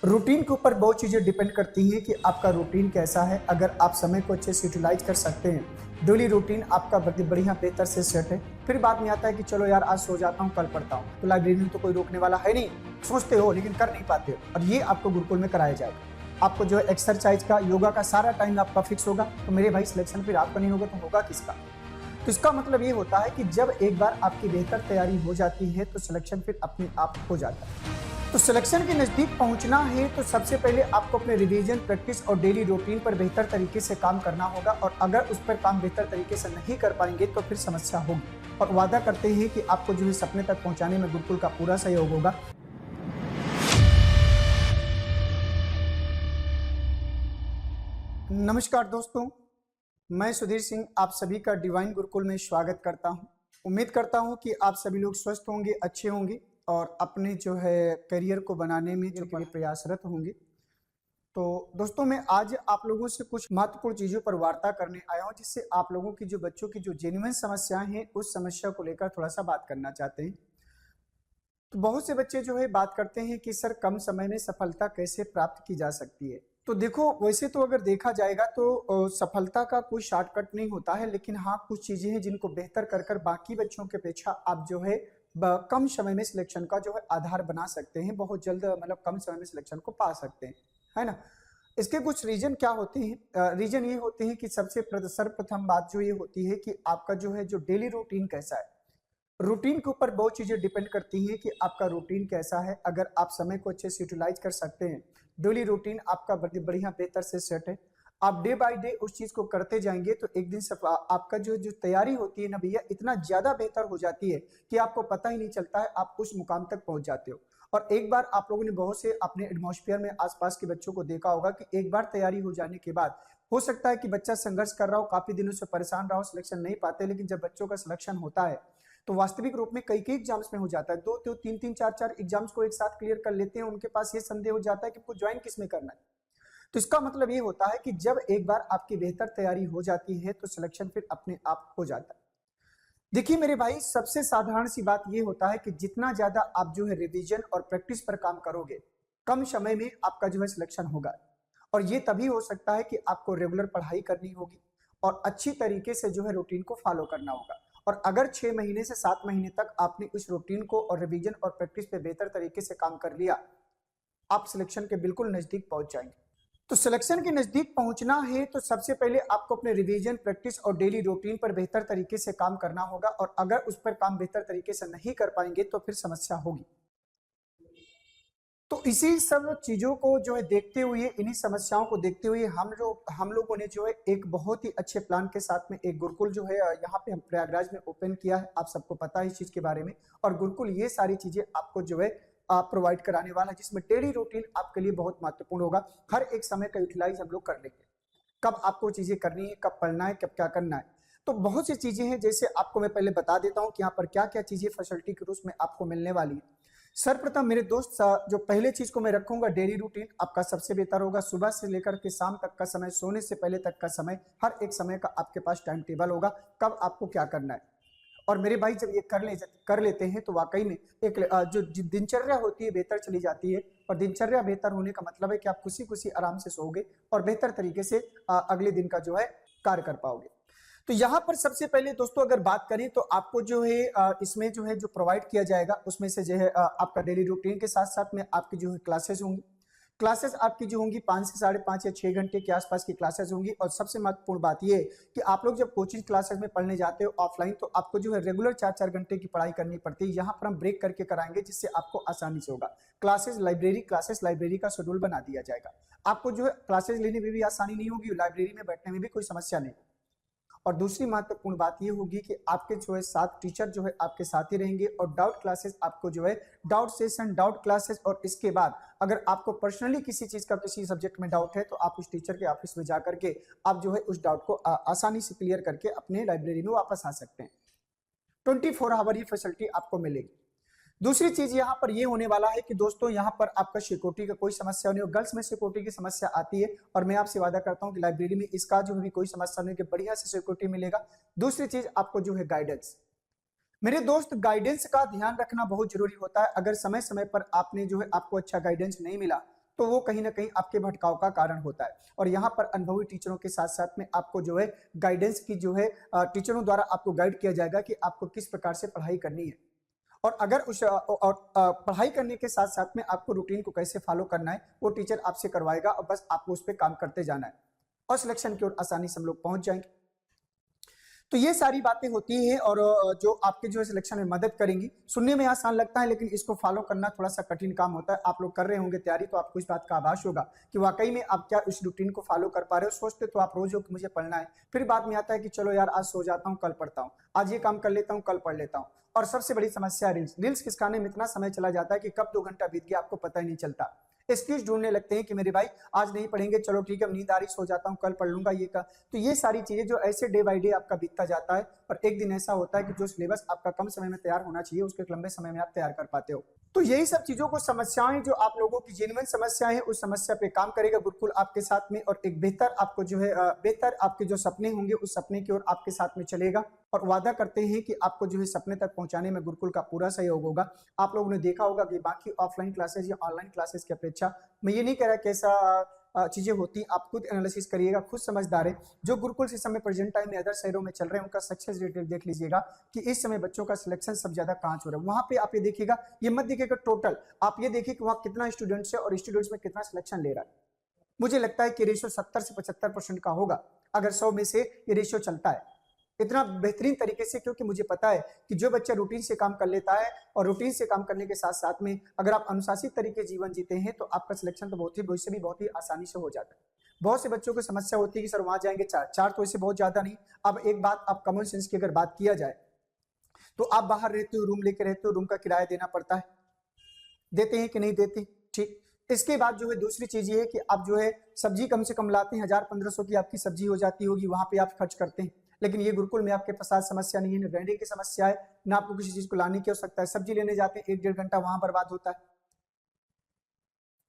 Routine के ऊपर बहुत चीज़ें डिपेंड करती हैं कि आपका रूटीन कैसा है। अगर आप समय को अच्छे से यूटिलाइज कर सकते हैं, डेली रूटीन आपका बढ़िया बेहतर से सेट है। फिर बाद में आता है कि चलो यार आज सो जाता हूँ, कल पढ़ता हूँ, तो लाइब्रेरी में तो कोई रोकने वाला है नहीं। सोचते हो लेकिन कर नहीं पाते हो, और ये आपको गुरुकुल में कराया जाएगा। आपको जो है एक्सरसाइज का, योगा का सारा टाइम आपका फिक्स होगा। तो मेरे भाई सिलेक्शन फिर आपका नहीं होगा तो होगा किसका? तो इसका मतलब ये होता है कि जब एक बार आपकी बेहतर तैयारी हो जाती है तो सिलेक्शन फिर अपने आप हो जाता है। तो सिलेक्शन के नज़दीक पहुंचना है तो सबसे पहले आपको अपने रिवीजन, प्रैक्टिस और डेली रूटीन पर बेहतर तरीके से काम करना होगा। और अगर उस पर काम बेहतर तरीके से नहीं कर पाएंगे तो फिर समस्या होगी। और वादा करते हैं कि आपको जो है सपने तक पहुंचाने में गुरुकुल का पूरा सहयोग होगा। नमस्कार दोस्तों, मैं सुधीर सिंह आप सभी का डिवाइन गुरुकुल में स्वागत करता हूं। उम्मीद करता हूं कि आप सभी लोग स्वस्थ होंगे, अच्छे होंगे और अपने जो है करियर को बनाने में जो कि प्रयासरत होंगे। तो दोस्तों, मैं आज आप लोगों से कुछ महत्वपूर्ण चीज़ों पर वार्ता करने आया हूं, जिससे आप लोगों की जो बच्चों की जो जेन्युइन समस्याएं हैं उस समस्या को लेकर थोड़ा सा बात करना चाहते हैं। तो बहुत से बच्चे जो है बात करते हैं कि सर कम समय में सफलता कैसे प्राप्त की जा सकती है। तो देखो, वैसे तो अगर देखा जाएगा तो सफलता का कोई शॉर्टकट नहीं होता है, लेकिन हाँ कुछ चीजें हैं जिनको बेहतर कर कर बाकी बच्चों के अपेक्षा आप जो है कम समय में सिलेक्शन का जो है आधार बना सकते हैं। बहुत जल्द मतलब कम समय में सिलेक्शन को पा सकते हैं, है ना। इसके कुछ रीजन क्या होते हैं? रीजन ये होते हैं कि सबसे सर्वप्रथम बात जो ये होती है कि आपका जो है जो डेली रूटीन कैसा है। रूटीन के ऊपर बहुत चीजें डिपेंड करती हैं कि आपका रूटीन कैसा है। अगर आप समय को अच्छे से यूटिलाइज कर सकते हैं, डेली रूटीन आपका बढ़िया बेहतर से सेट है, आप डे बाय डे उस चीज को करते जाएंगे तो एक दिन आपका जो जो तैयारी होती है ना भैया, इतना ज्यादा बेहतर हो जाती है कि आपको पता ही नहीं चलता है, आप उस मुकाम तक पहुंच जाते हो। और एक बार आप लोगों ने बहुत से अपने एटमॉस्फेयर में आसपास के बच्चों को देखा होगा कि एक बार तैयारी हो जाने के बाद हो सकता है कि बच्चा संघर्ष कर रहा हो, काफी दिनों से परेशान रहा हो, सिलेक्शन नहीं पाते, लेकिन जब बच्चों का सिलेक्शन होता है तो वास्तविक रूप में कई कई एग्जाम्स में हो जाता है। दो तीन तीन चार चार एग्जाम्स को एक साथ क्लियर कर लेते हैं। उनके पास ये संदेह हो जाता है कि आपको ज्वाइन किस में करना है। तो इसका मतलब ये होता है कि जब एक बार आपकी बेहतर तैयारी हो जाती है तो सिलेक्शन फिर अपने आप हो जाता है। देखिए मेरे भाई, सबसे साधारण सी बात ये होता है कि जितना ज्यादा आप जो है रिवीजन और प्रैक्टिस पर काम करोगे, कम समय में आपका जो है सिलेक्शन होगा। और ये तभी हो सकता है कि आपको रेगुलर पढ़ाई करनी होगी और अच्छी तरीके से जो है रूटीन को फॉलो करना होगा। और अगर 6 महीने से 7 महीने तक आपने इस रूटीन को और रिवीजन और प्रैक्टिस पे बेहतर तरीके से काम कर लिया, आप सिलेक्शन के बिल्कुल नजदीक पहुंच जाएंगे। तो सिलेक्शन के नजदीक पहुंचना है तो सबसे पहले आपको अपने रिवीजन, प्रैक्टिस और डेली रूटीन पर बेहतर तरीके से काम करना होगा। और अगर उस पर काम बेहतर तरीके से नहीं कर पाएंगे तो फिर समस्या होगी। तो इसी सब चीजों को जो है देखते हुए, इन्हीं समस्याओं को देखते हुए हम लोगों ने जो है एक बहुत ही अच्छे प्लान के साथ में एक गुरुकुल जो है यहाँ पे हम प्रयागराज में ओपन किया है। आप सबको पता है इस चीज के बारे में। और गुरुकुल ये सारी चीजें आपको जो है प्रोवाइड कराने वाला है, जिसमें डेली रूटीन आपके लिए बहुत महत्वपूर्ण होगा। हर एक समय का यूटिलाइज हम लोग कर लेंगे, कब आपको चीजें करनी है, कब पढ़ना है, कब क्या करना है। तो बहुत सी चीजें हैं, जैसे आपको मैं पहले बता देता हूँ कि यहाँ पर क्या क्या चीजें फैसिलिटी के रूप में आपको मिलने वाली है। सर्वप्रथम मेरे दोस्त, जो पहले चीज को मैं रखूंगा, डेली रूटीन आपका सबसे बेहतर होगा। सुबह से लेकर के शाम तक का समय, सोने से पहले तक का समय, हर एक समय का आपके पास टाइम टेबल होगा, कब आपको क्या करना है। और मेरे भाई जब ये कर लेते हैं तो वाकई में एक जो दिनचर्या होती है बेहतर चली जाती है। और दिनचर्या बेहतर होने का मतलब है कि आप खुशी खुशी आराम से सोओगे और बेहतर तरीके से अगले दिन का जो है कार्य कर पाओगे। तो यहाँ पर सबसे पहले दोस्तों अगर बात करें तो आपको जो है इसमें जो है जो प्रोवाइड किया जाएगा उसमें से जो है आपका डेली रूटीन के साथ साथ में आपकी जो है क्लासेस होंगी। क्लासेस आपकी जो होंगी 5 से 5.5 या 6 घंटे के आसपास की क्लासेस होंगी। और सबसे महत्वपूर्ण बात ये कि आप लोग जब कोचिंग क्लासेस में पढ़ने जाते हो ऑफलाइन, तो आपको जो है रेगुलर 4-4 घंटे की पढ़ाई करनी पड़ती है। यहाँ पर हम ब्रेक करके कराएंगे, जिससे आपको आसानी से होगा। क्लासेस लाइब्रेरी का शेड्यूल बना दिया जाएगा। आपको जो है क्लासेस लेने में भी आसानी नहीं होगी, लाइब्रेरी में बैठने में भी कोई समस्या नहीं। और दूसरी महत्वपूर्ण बात ये होगी कि आपके जो है 7 टीचर जो है आपके साथ ही रहेंगे। और डाउट क्लासेस आपको जो है डाउट सेशन, डाउट क्लासेस, और इसके बाद अगर आपको पर्सनली किसी चीज का, किसी सब्जेक्ट में डाउट है तो आप उस टीचर के ऑफिस में जाकर के आप जो है उस डाउट को आसानी से क्लियर करके अपने लाइब्रेरी में वापस आ सकते हैं। 24 आवर ये फैसिलिटी आपको मिलेगी। दूसरी चीज यहाँ पर ये होने वाला है कि दोस्तों यहाँ पर आपका सिक्योरिटी का कोई समस्या नहीं हो। गर्ल्स में सिक्योरिटी की समस्या आती है और मैं आपसे वादा करता हूँ कि लाइब्रेरी में इसका जो भी कोई समस्या नहीं, कि बढ़िया से सिक्योरिटी मिलेगा। दूसरी चीज आपको जो है गाइडेंस। मेरे दोस्त, गाइडेंस का ध्यान रखना बहुत जरूरी होता है। अगर समय समय पर आपने जो है आपको अच्छा गाइडेंस नहीं मिला तो वो कहीं ना कहीं आपके भटकाव का कारण होता है। और यहाँ पर अनुभवी टीचरों के साथ साथ में आपको जो है गाइडेंस की जो है टीचरों द्वारा आपको गाइड किया जाएगा कि आपको किस प्रकार से पढ़ाई करनी है, और अगर उस पढ़ाई करने के साथ साथ में आपको रूटीन को कैसे फॉलो करना है वो टीचर आपसे करवाएगा, और बस आपको उस पर काम करते जाना है और सिलेक्शन की ओर आसानी से हम लोग पहुंच जाएंगे। तो ये सारी बातें होती हैं और जो आपके जो है सिलेक्शन में मदद करेंगी। सुनने में आसान लगता है लेकिन इसको फॉलो करना थोड़ा सा कठिन काम होता है। आप लोग कर रहे होंगे तैयारी तो आपको इस बात का आभास होगा कि वाकई में आप क्या इस रूटीन को फॉलो कर पा रहे हो। सोचते तो आप रोज हो कि मुझे पढ़ना है, फिर बाद में आता है कि चलो यार आज सो जाता हूँ कल पढ़ता हूँ, आज ये काम कर लेता हूँ कल पढ़ लेता हूँ। और सबसे बड़ी समस्या रील्स खिसकाने में इतना समय चला जाता है कि कब 2 घंटा बीत गया आपको पता ही नहीं चलता। एक्सक्यूज ढूंढने लगते हैं कि मेरे भाई आज नहीं पढ़ेंगे, चलो ठीक है नींद आ रही सो जाता हूँ कल पढ़ लूंगा ये का। तो ये सारी चीजें जो ऐसे डे बाय डे आपका बीतता जाता है और एक दिन ऐसा होता है कि जो सिलेबस आपका कम समय में तैयार होना चाहिए उसके लंबे समय में आप तैयार कर पाते हो। तो यही सब चीजों को समस्याएं जो आप लोगों की जेन्युइन समस्या है उस समस्या पे काम करेगा गुरुकुल आपके साथ में, और एक बेहतर आपको जो है बेहतर आपके जो सपने होंगे उस सपने की ओर आपके साथ में चलेगा। और वादा करते हैं कि आपको जो है सपने तक पहुंचाने में गुरुकुल का पूरा सहयोग होगा। आप लोगों ने देखा होगा कि बाकी ऑफलाइन क्लासेस या ऑनलाइन क्लासेस की अपेक्षा, मैं ये नहीं कह रहा कैसा चीजें होती, आप खुद एनालिसिस करिएगा, खुद समझदार है। जो गुरुकुल सिस्टम में प्रेजेंट टाइम में अदर शहरों में चल रहे हैं उनका सक्सेस रेट देख लीजिएगा कि इस समय बच्चों का सिलेक्शन सब ज्यादा कहां हो रहा है। वहां पे आप ये देखिएगा, ये मत देखिएगा टोटल, आप ये देखिए कि वहां कितना स्टूडेंट्स है और स्टूडेंट्स में कितना सिलेक्शन ले रहा है। मुझे लगता है कि रेशियो 70 से 75% का होगा अगर 100 में से ये रेशियो चलता है इतना बेहतरीन तरीके से, क्योंकि मुझे पता है कि जो बच्चा रूटीन से काम कर लेता है और रूटीन से काम करने के साथ साथ में अगर आप अनुशासित तरीके जीवन जीते हैं तो आपका सिलेक्शन तो बहुत ही भविष्य भी बहुत ही आसानी से हो जाता है। बहुत से बच्चों को समस्या होती है कि सर वहां जाएंगे चार तो इससे बहुत ज्यादा नहीं। अब एक बात आप कॉमन सेंस की अगर बात किया जाए तो आप बाहर रहते हो, रूम लेके रहते हो, रूम का किराया देना पड़ता है, देते हैं कि नहीं देते, ठीक। इसके बाद जो है दूसरी चीज ये है कि आप जो है सब्जी कम से कम लाते हैं, 1000-1500 की आपकी सब्जी हो जाती होगी, वहां पे आप खर्च करते हैं। लेकिन ये गुरुकुल में आपके पास समस्या नहीं है, ना रहने की समस्या है, ना आपको किसी चीज को लाने की आवश्यकता है। सब्जी लेने जाते हैं 1-1.5 घंटा वहां बर्बाद होता है।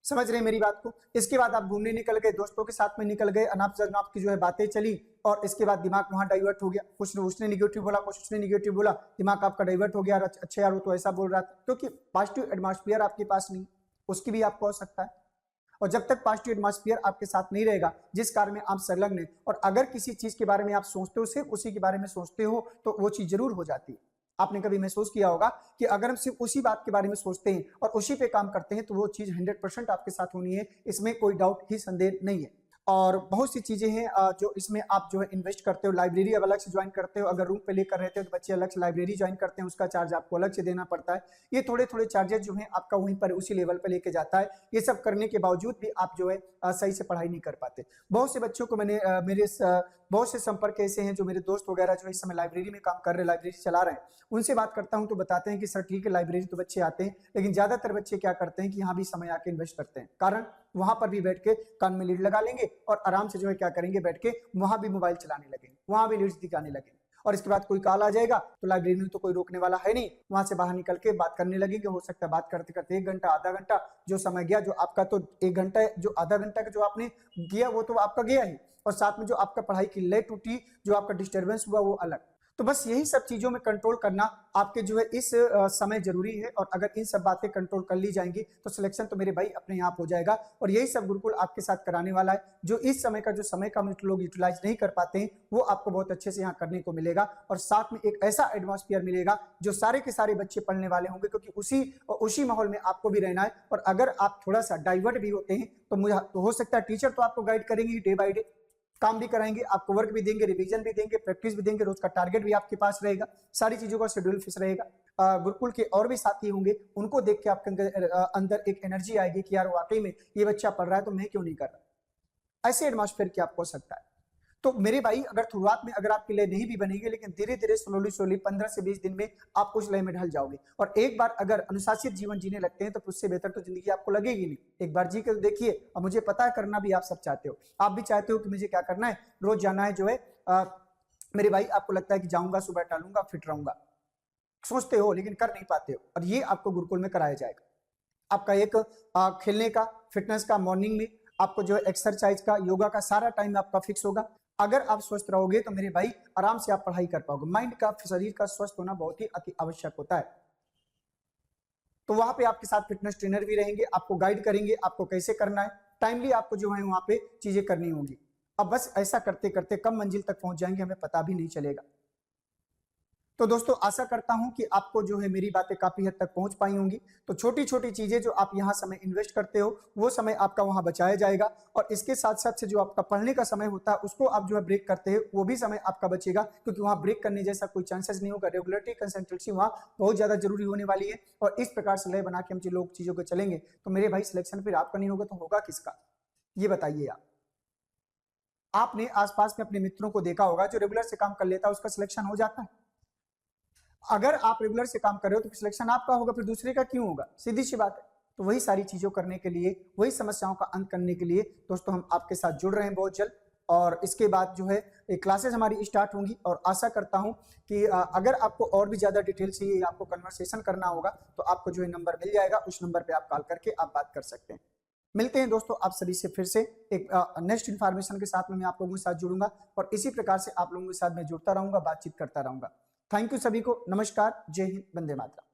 समझ रहे हैं मेरी बात को। इसके बाद आप घूमने निकल गए, दोस्तों के साथ में निकल गए, अनाप शनाप की जो है बातें चली और इसके बाद दिमाग वहां डाइवर्ट हो गया, कुछ उसने निगेटिव बोला, कुछ उसने निगेटिव बोला, दिमाग आपका डाइवर्ट हो गया। अच्छा यार वो तो ऐसा बोल रहा था, क्योंकि पॉजिटिव एटमॉस्फेयर आपके पास नहीं, उसकी भी आपको आवश्यकता है। और जब तक पॉजिटिव एटमॉस्फेयर आपके साथ नहीं रहेगा जिस कार्य में आप संलग्न हैं, और अगर किसी चीज के बारे में आप सोचते हो, सिर्फ उसी के बारे में सोचते हो, तो वो चीज जरूर हो जाती है। आपने कभी महसूस किया होगा कि अगर हम सिर्फ उसी बात के बारे में सोचते हैं और उसी पे काम करते हैं तो वो चीज 100% आपके साथ होनी है, इसमें कोई डाउट ही संदेह नहीं है। और बहुत सी चीजें हैं जो इसमें आप जो है इन्वेस्ट करते हो। लाइब्रेरी अब अलग से ज्वाइन करते हो, अगर रूम पे लेकर रहते हो तो बच्चे अलग से लाइब्रेरी ज्वाइन करते हैं, उसका चार्ज आपको अलग से देना पड़ता है। ये थोड़े थोड़े चार्जेस जो है आपका वहीं पर उसी लेवल पर लेके जाता है। ये सब करने के बावजूद भी आप जो है सही से पढ़ाई नहीं कर पाते। बहुत से बच्चों को मैंने बहुत से संपर्क ऐसे हैं जो मेरे दोस्त वगैरह जो इस समय लाइब्रेरी में काम कर रहे हैं, लाइब्रेरी चला रहे हैं, उनसे बात करता हूं तो बताते हैं कि सर ठीक है लाइब्रेरी तो बच्चे आते हैं, लेकिन ज्यादातर बच्चे क्या करते हैं कि यहाँ भी समय आके इन्वेस्ट करते हैं। कारण वहां पर भी बैठ के कान में लीड लगा लेंगे और आराम से जो है क्या करेंगे, बैठ के वहां भी मोबाइल चलाने लगेंगे, वहां भी लीड्स दिखाने लगेंगे। और इसके बाद कोई कॉल आ जाएगा तो लाइब्रेरी में तो कोई रोकने वाला है नहीं, वहां से बाहर निकल के बात करने लगेंगे। हो सकता है बात करते करते 1 घंटा आधा घंटा जो समय गया, जो आपका तो 1 घंटा जो आधा घंटा का जो आपने किया वो तो आपका गया ही, और साथ में जो आपका पढ़ाई की लय टूटी, जो आपका डिस्टर्बेंस हुआ वो अलग। तो बस यही सब चीजों में कंट्रोल करना आपके जो है इस समय जरूरी है, और अगर इन सब बातें कंट्रोल कर ली जाएंगी तो सिलेक्शन तो मेरे भाई अपने आप हो जाएगा। और यही सब गुरुकुल आपके साथ कराने वाला है। जो इस समय का हम लोग यूटिलाइज नहीं कर पाते हैं वो आपको बहुत अच्छे से यहाँ करने को मिलेगा, और साथ में एक ऐसा एटमॉस्फेयर मिलेगा जो सारे के सारे बच्चे पढ़ने वाले होंगे, क्योंकि उसी माहौल में आपको भी रहना है। और अगर आप थोड़ा सा डाइवर्ट भी होते हैं तो मुझे तो हो सकता है टीचर तो आपको गाइड करेंगे डे बाय डे, काम भी कराएंगे, आपको वर्क भी देंगे, रिवीजन भी देंगे, प्रैक्टिस भी देंगे, रोज का टारगेट भी आपके पास रहेगा, सारी चीजों का शेड्यूल फिक्स रहेगा। गुरुकुल के और भी साथी होंगे, उनको देख के आपके अंदर एक एनर्जी आएगी कि यार वाकई में ये बच्चा पढ़ रहा है तो मैं क्यों नहीं कर रहा। ऐसे एटमॉस्फेयर की आपको सकता है। तो मेरे भाई अगर शुरुआत में अगर आपके लिए नहीं भी बनेगी, लेकिन धीरे धीरे स्लोली 15 से 20 दिन में आप उस लय में ढल जाओगे। और एक बार अगर अनुशासित जीवन जीने लगते हैं तो उससे बेहतर तो जिंदगी आपको लगेगी नहीं। एक बार जी कर देखिए। और मुझे पता है करना भी आप सब चाहते हो, आप भी चाहते हो कि मुझे क्या करना है, रोज जाना है जो है मेरे भाई आपको लगता है कि जाऊंगा, सुबह टहलूंगा, फिट रहूंगा, सोचते हो लेकिन कर नहीं पाते हो। और ये आपको गुरुकुल में कराया जाएगा। आपका एक खेलने का, फिटनेस का, मॉर्निंग में आपको जो है एक्सरसाइज का, योगा का सारा टाइम आपका फिक्स होगा। अगर आप स्वस्थ रहोगे तो मेरे भाई आराम से आप पढ़ाई कर पाओगे। माइंड का, शरीर का स्वस्थ होना बहुत ही अति आवश्यक होता है। तो वहां पे आपके साथ फिटनेस ट्रेनर भी रहेंगे, आपको गाइड करेंगे आपको कैसे करना है, टाइमली आपको जो है वहां पे चीजें करनी होंगी। अब बस ऐसा करते करते कब मंजिल तक पहुंच जाएंगे हमें पता भी नहीं चलेगा। तो दोस्तों आशा करता हूं कि आपको जो है मेरी बातें काफी हद तक पहुंच पाई होंगी। तो छोटी छोटी चीजें जो आप यहाँ समय इन्वेस्ट करते हो वो समय आपका वहां बचाया जाएगा, और इसके साथ साथ से जो आपका पढ़ने का समय होता है उसको आप जो है ब्रेक करते हो वो भी समय आपका बचेगा, क्योंकि वहां ब्रेक करने जैसा कोई चांसेस नहीं होगा। रेगुलरिटी कंसिस्टेंसी वहां बहुत ज्यादा जरूरी होने वाली है, और इस प्रकार से लय बना के हम जो लोग चीजों को चलेंगे तो मेरे भाई सिलेक्शन फिर आपका नहीं होगा तो होगा किसका, ये बताइए आप। आपने आसपास में अपने मित्रों को देखा होगा जो रेगुलर से काम कर लेता है उसका सिलेक्शन हो जाता है। अगर आप रेगुलर से काम कर रहे हो तो सिलेक्शन आपका होगा, फिर दूसरे का क्यों होगा, सीधी सी बात है। तो वही सारी चीजों करने के लिए, वही समस्याओं का अंत करने के लिए दोस्तों हम आपके साथ जुड़ रहे हैं बहुत जल्द, और इसके बाद जो है क्लासेस हमारी स्टार्ट होंगी। और आशा करता हूं कि अगर आपको और भी ज्यादा डिटेल चाहिए, आपको कन्वर्सेशन करना होगा तो आपको जो है नंबर मिल जाएगा, उस नंबर पे आप कॉल करके आप बात कर सकते हैं। मिलते हैं दोस्तों आप सभी से फिर से एक नेक्स्ट इन्फॉर्मेशन के साथ में मैं आप लोगों के साथ जुड़ूंगा, और इसी प्रकार से आप लोगों के साथ मैं जुड़ता रहूंगा, बातचीत करता रहूंगा। थैंक यू सभी को, नमस्कार, जय हिंद, वंदे मातरम।